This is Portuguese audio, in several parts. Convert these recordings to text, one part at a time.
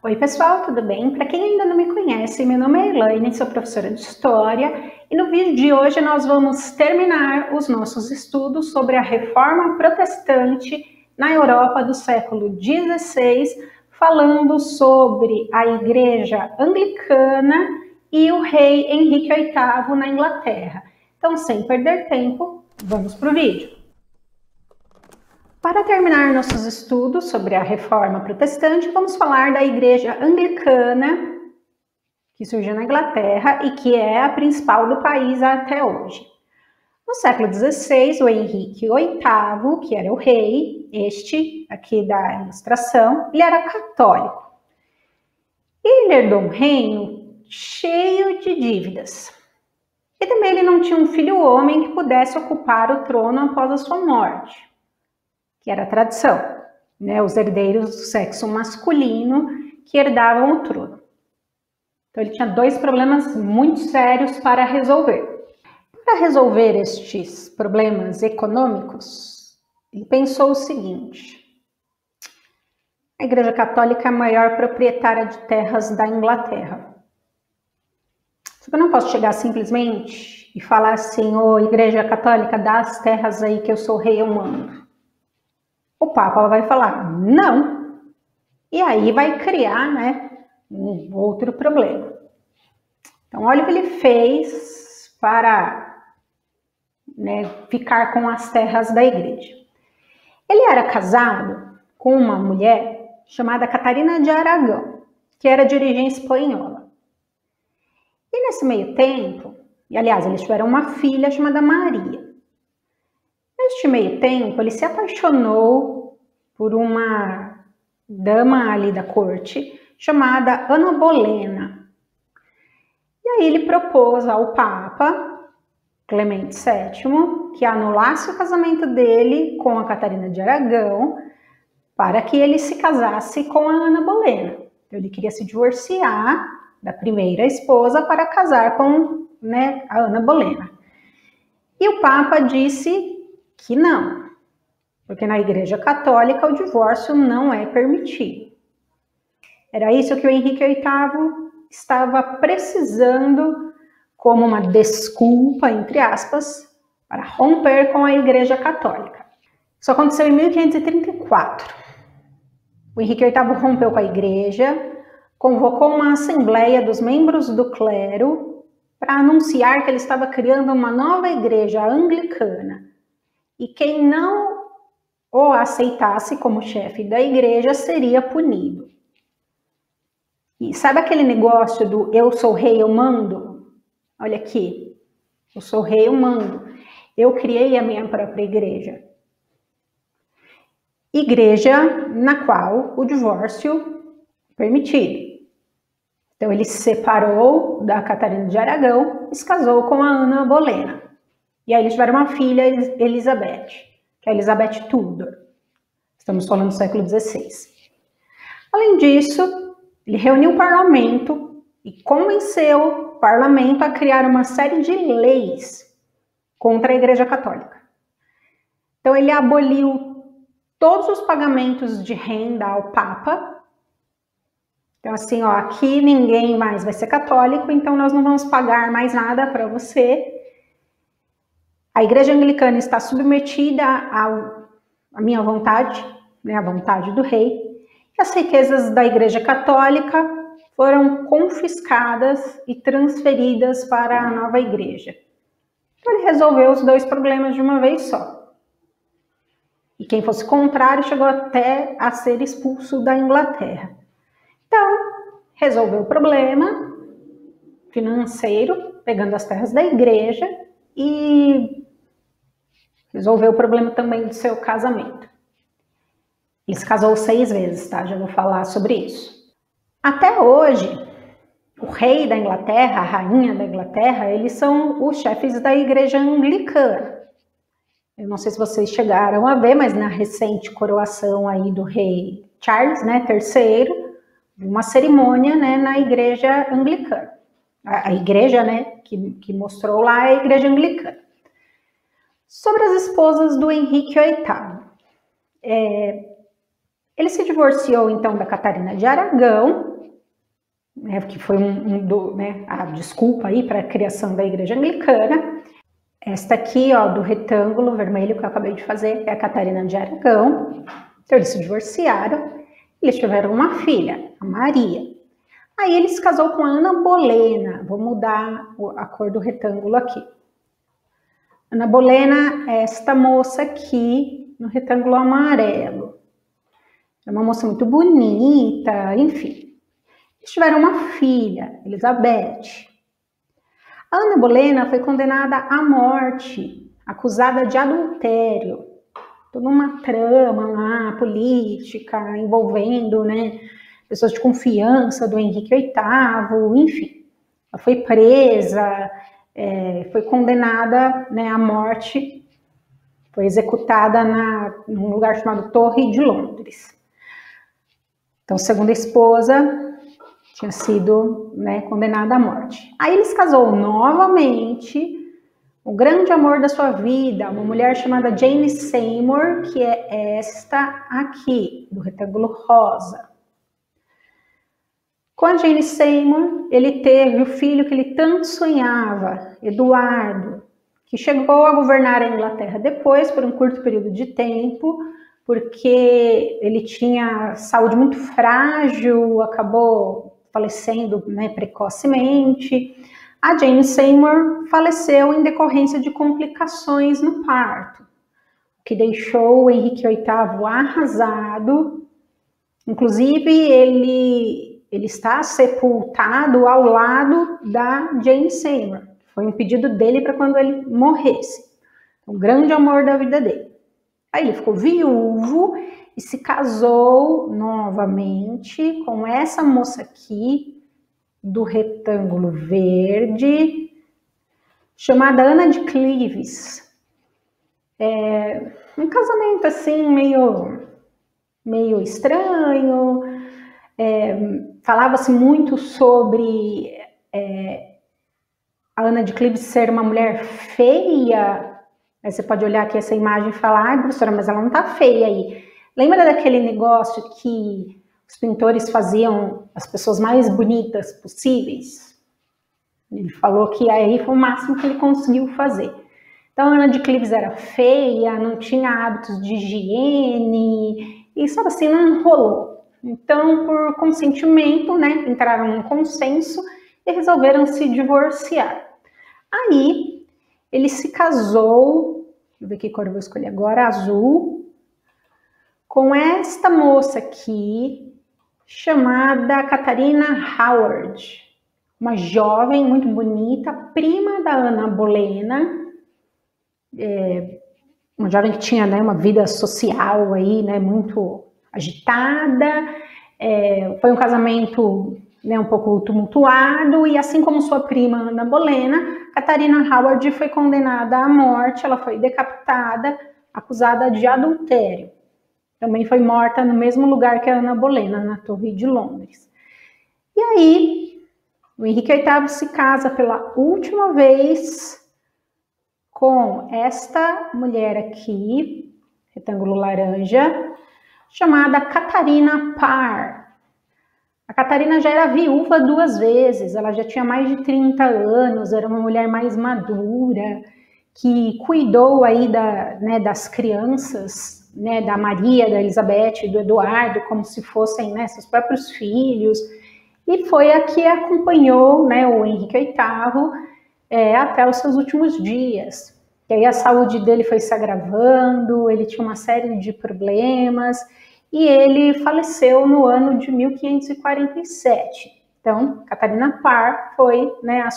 Oi pessoal, tudo bem? Para quem ainda não me conhece, meu nome é Elaine, sou professora de História e no vídeo de hoje nós vamos terminar os nossos estudos sobre a Reforma Protestante na Europa do século XVI, falando sobre a Igreja Anglicana e o rei Henrique VIII na Inglaterra. Então, sem perder tempo, vamos para o vídeo. Para terminar nossos estudos sobre a Reforma Protestante, vamos falar da Igreja Anglicana, que surgiu na Inglaterra e que é a principal do país até hoje. No século XVI, o Henrique VIII, que era o rei, este aqui da ilustração, ele era católico. Ele herdou um reino cheio de dívidas. E também ele não tinha um filho homem que pudesse ocupar o trono após a sua morte, que era a tradição, né? Os herdeiros do sexo masculino que herdavam o trono. Então ele tinha dois problemas muito sérios para resolver. Para resolver estes problemas econômicos, ele pensou o seguinte: a Igreja Católica é a maior proprietária de terras da Inglaterra. Eu não posso chegar simplesmente e falar assim: ô Igreja Católica, dá as terras aí que eu sou rei, eu mando. O Papa vai falar não, e aí vai criar, né, um outro problema. Então, olha o que ele fez para, né, ficar com as terras da igreja. Ele era casado com uma mulher chamada Catarina de Aragão, que era de origem espanhola. E nesse meio tempo, e aliás, eles tiveram uma filha chamada Maria. Neste meio tempo, ele se apaixonou por uma dama ali da corte, chamada Ana Bolena. E aí ele propôs ao Papa Clemente VII que anulasse o casamento dele com a Catarina de Aragão para que ele se casasse com a Ana Bolena. Então, ele queria se divorciar da primeira esposa para casar com, né, a Ana Bolena. E o Papa disse que não, porque na Igreja Católica o divórcio não é permitido. Era isso que o Henrique VIII estava precisando como uma desculpa, entre aspas, para romper com a Igreja Católica. Isso aconteceu em 1534. O Henrique VIII rompeu com a Igreja, convocou uma assembleia dos membros do clero para anunciar que ele estava criando uma nova igreja anglicana. E quem não o aceitasse como chefe da igreja seria punido. E sabe aquele negócio do eu sou rei, eu mando? Olha aqui, eu sou rei, eu mando. Eu criei a minha própria igreja. Igreja na qual o divórcio é permitido. Então ele se separou da Catarina de Aragão e se casou com a Ana Bolena. E aí eles tiveram uma filha, Elizabeth, que é Elizabeth Tudor. Estamos falando do século XVI. Além disso, ele reuniu o parlamento e convenceu o parlamento a criar uma série de leis contra a Igreja Católica. Então ele aboliu todos os pagamentos de renda ao Papa. Então assim, ó, aqui ninguém mais vai ser católico, então nós não vamos pagar mais nada para você. A Igreja Anglicana está submetida à minha vontade, né, à vontade do rei. E as riquezas da Igreja Católica foram confiscadas e transferidas para a nova igreja. Então ele resolveu os dois problemas de uma vez só. E quem fosse contrário chegou até a ser expulso da Inglaterra. Então, resolveu o problema financeiro, pegando as terras da igreja, e resolveu o problema também do seu casamento. Ele se casou 6 vezes, tá? Já vou falar sobre isso. Até hoje, o rei da Inglaterra, a rainha da Inglaterra, eles são os chefes da igreja anglicana. Eu não sei se vocês chegaram a ver, mas na recente coroação aí do rei Charles, né, III, uma cerimônia, né, na igreja anglicana. A igreja, né, que mostrou lá é a igreja anglicana. Sobre as esposas do Henrique VIII. Ele se divorciou, então, da Catarina de Aragão né, que foi a desculpa aí para a criação da Igreja Anglicana. Esta aqui, ó, do retângulo vermelho que eu acabei de fazer, é a Catarina de Aragão. Então, eles se divorciaram, eles tiveram uma filha, a Maria. Aí ele se casou com a Ana Bolena. Vou mudar a cor do retângulo aqui. Ana Bolena é esta moça aqui no retângulo amarelo. É uma moça muito bonita, enfim. Eles tiveram uma filha, Elizabeth. A Ana Bolena foi condenada à morte, acusada de adultério. Toda uma trama lá, política, envolvendo, né, pessoas de confiança do Henrique VIII, enfim. Ela foi presa, foi condenada, né, à morte, foi executada num lugar chamado Torre de Londres. Então, segundo a esposa, tinha sido, né, condenada à morte. Aí ele se casou novamente, o grande amor da sua vida, uma mulher chamada Jane Seymour, que é esta aqui, do retângulo rosa. Com a Jane Seymour, ele teve o filho que ele tanto sonhava, Eduardo, que chegou a governar a Inglaterra depois, por um curto período de tempo, porque ele tinha saúde muito frágil, acabou falecendo, né, precocemente. A Jane Seymour faleceu em decorrência de complicações no parto, o que deixou o Henrique VIII arrasado. Inclusive, ele está sepultado ao lado da Jane Seymour. Foi um pedido dele para quando ele morresse. O grande amor da vida dele. Aí ele ficou viúvo e se casou novamente com essa moça aqui, do retângulo verde, chamada Ana de Cleves. Um casamento assim, meio estranho. Falava-se muito sobre a Ana de Cleves ser uma mulher feia. Aí você pode olhar aqui essa imagem e falar, ai, professora, mas ela não tá feia aí. Lembra daquele negócio que os pintores faziam as pessoas mais bonitas possíveis? Ele falou que aí foi o máximo que ele conseguiu fazer. Então, a Ana de Cleves era feia, não tinha hábitos de higiene, e sabe assim, não rolou. Então, por consentimento, né, entraram num consenso e resolveram se divorciar. Aí, ele se casou, deixa eu ver que cor eu vou escolher agora, azul, com esta moça aqui, chamada Catarina Howard, uma jovem muito bonita, prima da Ana Bolena, uma jovem que tinha, né, uma vida social aí, né, muito agitada. Foi um casamento, né, um pouco tumultuado, e assim como sua prima Ana Bolena, Catarina Howard foi condenada à morte. Ela foi decapitada, acusada de adultério. Também foi morta no mesmo lugar que a Ana Bolena, na Torre de Londres. E aí, o Henrique VIII se casa pela última vez com esta mulher aqui, retângulo laranja, chamada Catarina Parr. A Catarina já era viúva 2 vezes, ela já tinha mais de 30 anos, era uma mulher mais madura, que cuidou aí das crianças, né, da Maria, da Elizabeth e do Eduardo, como se fossem, né, seus próprios filhos, e foi a que acompanhou, né, o Henrique VIII até os seus últimos dias. E aí a saúde dele foi se agravando, ele tinha uma série de problemas, e ele faleceu no ano de 1547. Então, Catarina Parr foi, né, a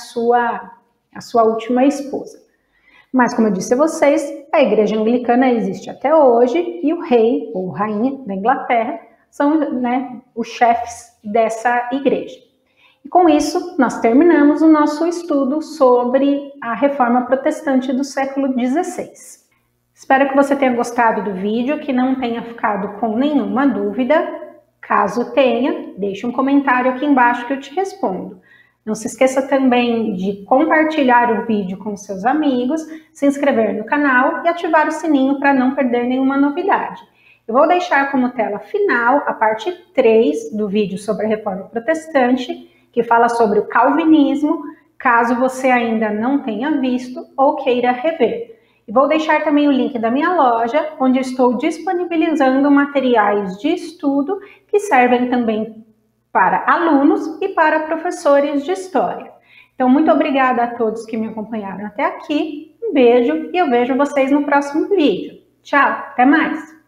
sua última esposa. Mas, como eu disse a vocês, a Igreja Anglicana existe até hoje, e o rei ou rainha da Inglaterra são, né, os chefes dessa igreja. E com isso, nós terminamos o nosso estudo sobre a Reforma Protestante do século XVI. Espero que você tenha gostado do vídeo, que não tenha ficado com nenhuma dúvida. Caso tenha, deixe um comentário aqui embaixo que eu te respondo. Não se esqueça também de compartilhar o vídeo com seus amigos, se inscrever no canal e ativar o sininho para não perder nenhuma novidade. Eu vou deixar como tela final a parte 3 do vídeo sobre a Reforma Protestante, que fala sobre o calvinismo, caso você ainda não tenha visto ou queira rever. E vou deixar também o link da minha loja, onde estou disponibilizando materiais de estudo que servem também para alunos e para professores de história. Então, muito obrigada a todos que me acompanharam até aqui. Um beijo e eu vejo vocês no próximo vídeo. Tchau, até mais!